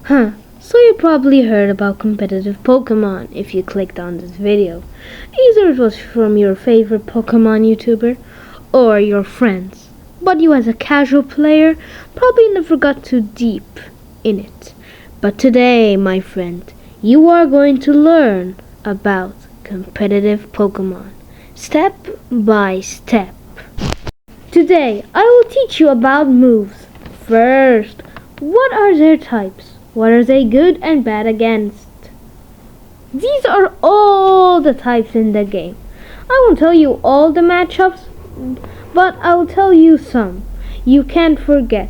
Huh, so you probably heard about competitive Pokemon if you clicked on this video. Either it was from your favorite Pokemon YouTuber or your friends, but you as a casual player probably never got too deep in it. But today, my friend, you are going to learn about competitive Pokemon, step by step. Today, I will teach you about moves. First, what are their types? What are they good and bad against? These are all the types in the game. I won't tell you all the matchups, but I'll tell you some you can't forget.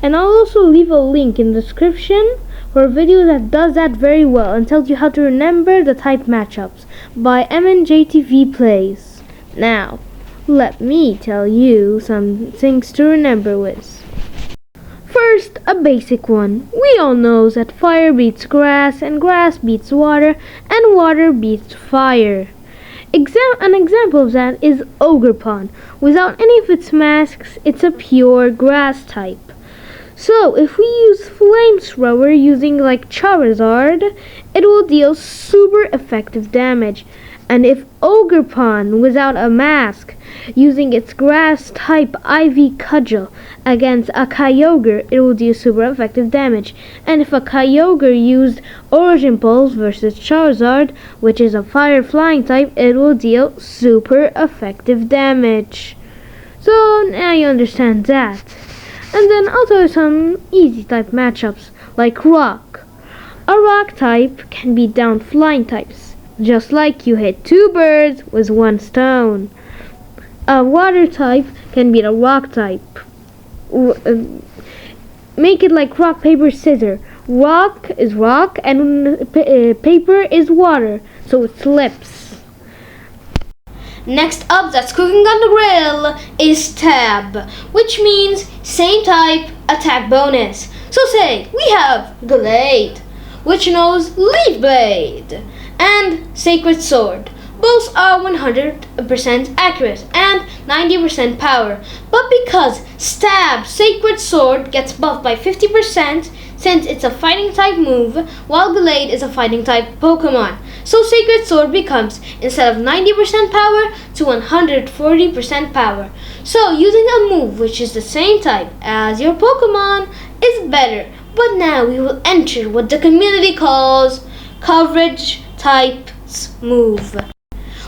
And I'll also leave a link in the description for a video that does that very well and tells you how to remember the type matchups by MNJTV Plays. Now, let me tell you some things to remember with. First, a basic one. We all know that fire beats grass and grass beats water and water beats fire. An example of that is Ogerpon. Without any of its masks, it's a pure grass type. So, if we use Flamethrower using like Charizard, it will deal super effective damage. And if Ogerpon without a mask, using its grass type Ivy Cudgel against a Kyogre, it will deal super effective damage. And if a Kyogre used Origin Pulse versus Charizard, which is a fire flying type, it will deal super effective damage. So now you understand that. And then I'll tell you some easy type matchups, like Rock. A Rock type can beat down flying types, just like you hit two birds with one stone. A water type can beat a rock type. Make it like rock, paper, scissors. Rock is rock and paper is water, so it slips. Next up that's cooking on the grill is Tab, which means same type, attack bonus. So say, we have Glade, which knows Leaf Blade, and Sacred Sword. Both are 100% accurate and 90% power, but because Stab Sacred Sword gets buffed by 50% since it's a fighting type move, while Glade is a fighting type Pokemon. So Sacred Sword becomes, instead of 90% power, to 140% power. So using a move which is the same type as your Pokemon is better. But now we will enter what the community calls coverage types move,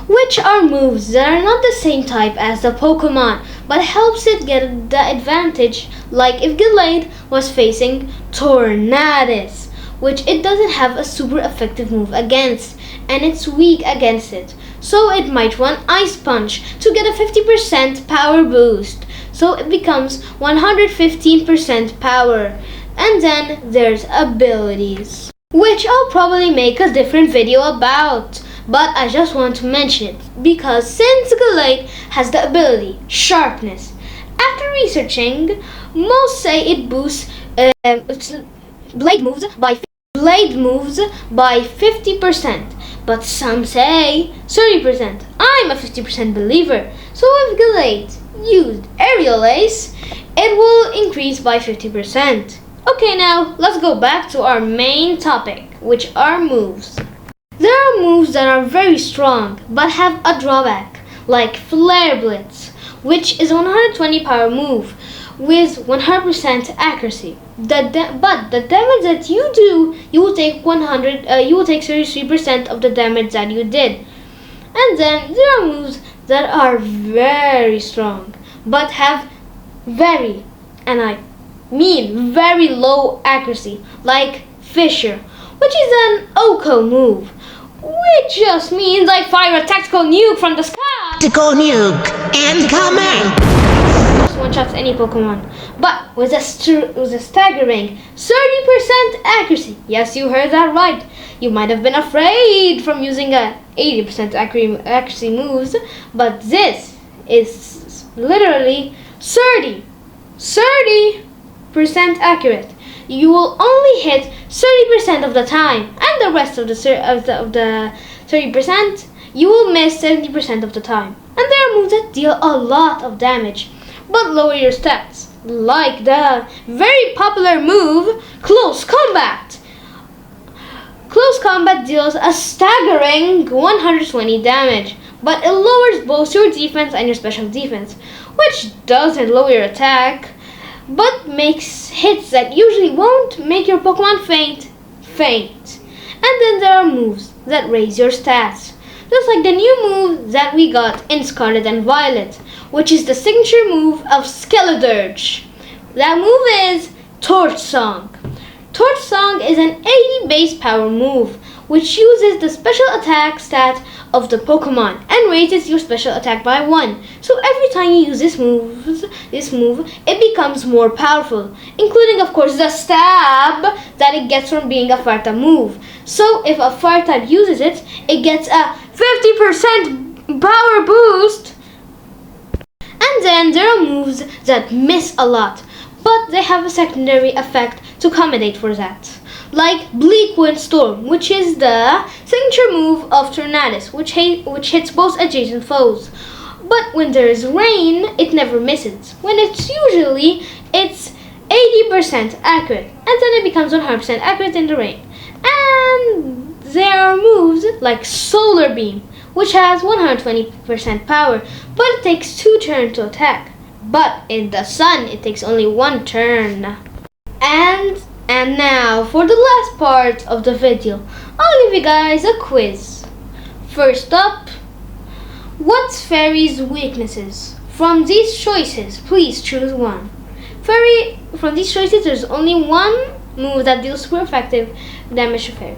which are moves that are not the same type as the Pokemon, but helps it get the advantage, like if Glade was facing Tornadus, which it doesn't have a super effective move against, and it's weak against it. So it might run Ice Punch to get a 50% power boost, so it becomes 115% power. And then there's abilities, which I'll probably make a different video about, but I just want to mention it because since Glade has the ability Sharpness, after researching, most say it boosts blade moves by 50%, but some say 30%. I'm a 50% believer, so if Glade used Aerial Ace, it will increase by 50%. Okay, now let's go back to our main topic, which are moves. There are moves that are very strong but have a drawback, like Flare Blitz, which is a 120 power move with 100% accuracy. But the damage that you do, you will take 33% of the damage that you did. And then there are moves that are very strong but have very low accuracy, like Fissure, which is an OHKO move, which just means I fire a tactical nuke from the sky. Tactical nuke incoming! Just one-shots any Pokemon, but with a staggering 30% accuracy. Yes, you heard that right. You might have been afraid from using a 80% accuracy moves, but this is literally 30% accurate. You will only hit 30% of the time, and the rest of the 30% you will miss 70% of the time. And there are moves that deal a lot of damage but lower your stats, like the very popular move Close Combat, deals a staggering 120 damage, but it lowers both your defense and your special defense, which doesn't lower your attack, but makes hits that usually won't make your Pokemon faint. And then there are moves that raise your stats, just like the new move that we got in Scarlet and Violet, which is the signature move of Skeledirge. That move is Torch Song. Torch Song is an 80 base power move, which uses the special attack stat of the Pokemon and raises your special attack by 1. So every time you use this move, it becomes more powerful, including of course the stab that it gets from being a fire type move. So if a fire type uses it, it gets a 50% power boost. And then there are moves that miss a lot, but they have a secondary effect to accommodate for that. Like Bleak Wind Storm, which is the signature move of Tornadus, which hits both adjacent foes. But when there is rain, it never misses. When it's 80% accurate, and then it becomes 100% accurate in the rain. And there are moves like Solar Beam, which has 120% power, but it takes 2 turns to attack. But in the sun, it takes only 1 turn. And now, for the last part of the video, I'll give you guys a quiz. First up, what's Fairy's weaknesses? From these choices, please choose one. From these choices, there's only one move that deals super effective damage to Fairy.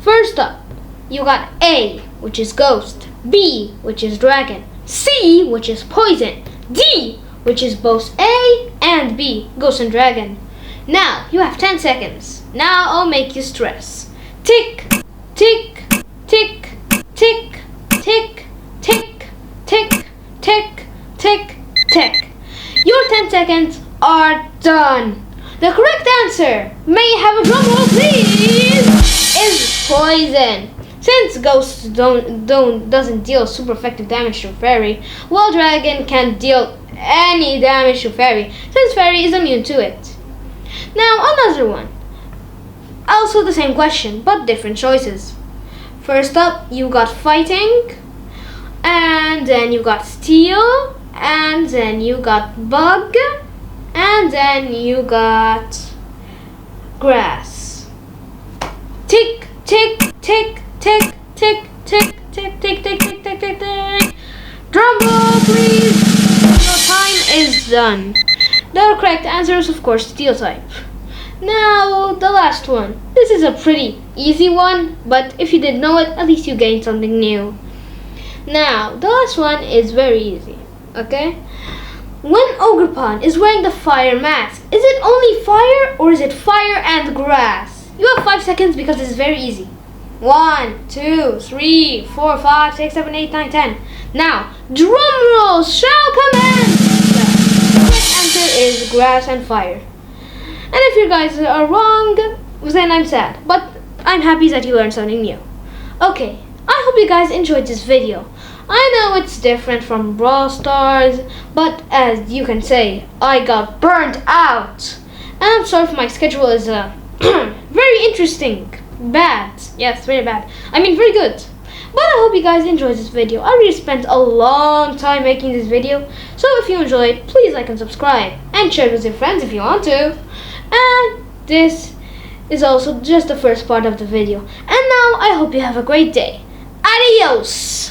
First up, you got A, which is Ghost, B, which is Dragon, C, which is Poison, D, which is both A and B, Ghost and Dragon. Now, you have 10 seconds. Now I'll make you stress. Tick, tick, tick, tick, tick, tick, tick, tick, tick, tick. Your 10 seconds are done. The correct answer, may I have a drum roll please, is Poison. Since Ghost doesn't deal super effective damage to Fairy, while Dragon can deal any damage to Fairy, since Fairy is immune to it. Now another one. Also the same question, but different choices. First up, you got Fighting, and then you got Steel, and then you got Bug, and then you got Grass. Tick, tick, tick, tick, tick, tick, tick, tick, tick, tick, tick, tick, tick. Drum roll, please. Your time is done. The correct answer is of course Steel type. Now the last one. This is a pretty easy one, but if you didn't know it, at least you gained something new. Now the last one is very easy. Okay? When Ogerpon is wearing the fire mask, is it only fire or is it fire and grass? You have 5 seconds because this is very easy. 1, 2, 3, 4, 5, 6, 7, 8, 9, 10. Now, drum rolls shall commence! The correct answer is grass and fire. And if you guys are wrong, then I'm sad. But I'm happy that you learned something new. Okay, I hope you guys enjoyed this video. I know it's different from Brawl Stars, but as you can say, I got burned out. And I'm sorry if my schedule is very interesting. Bad. Yes, very bad. I mean, very good. But I hope you guys enjoyed this video. I really spent a long time making this video. So if you enjoyed, please like and subscribe. And share it with your friends if you want to. And this is also just the first part of the video. And now I hope you have a great day. Adios!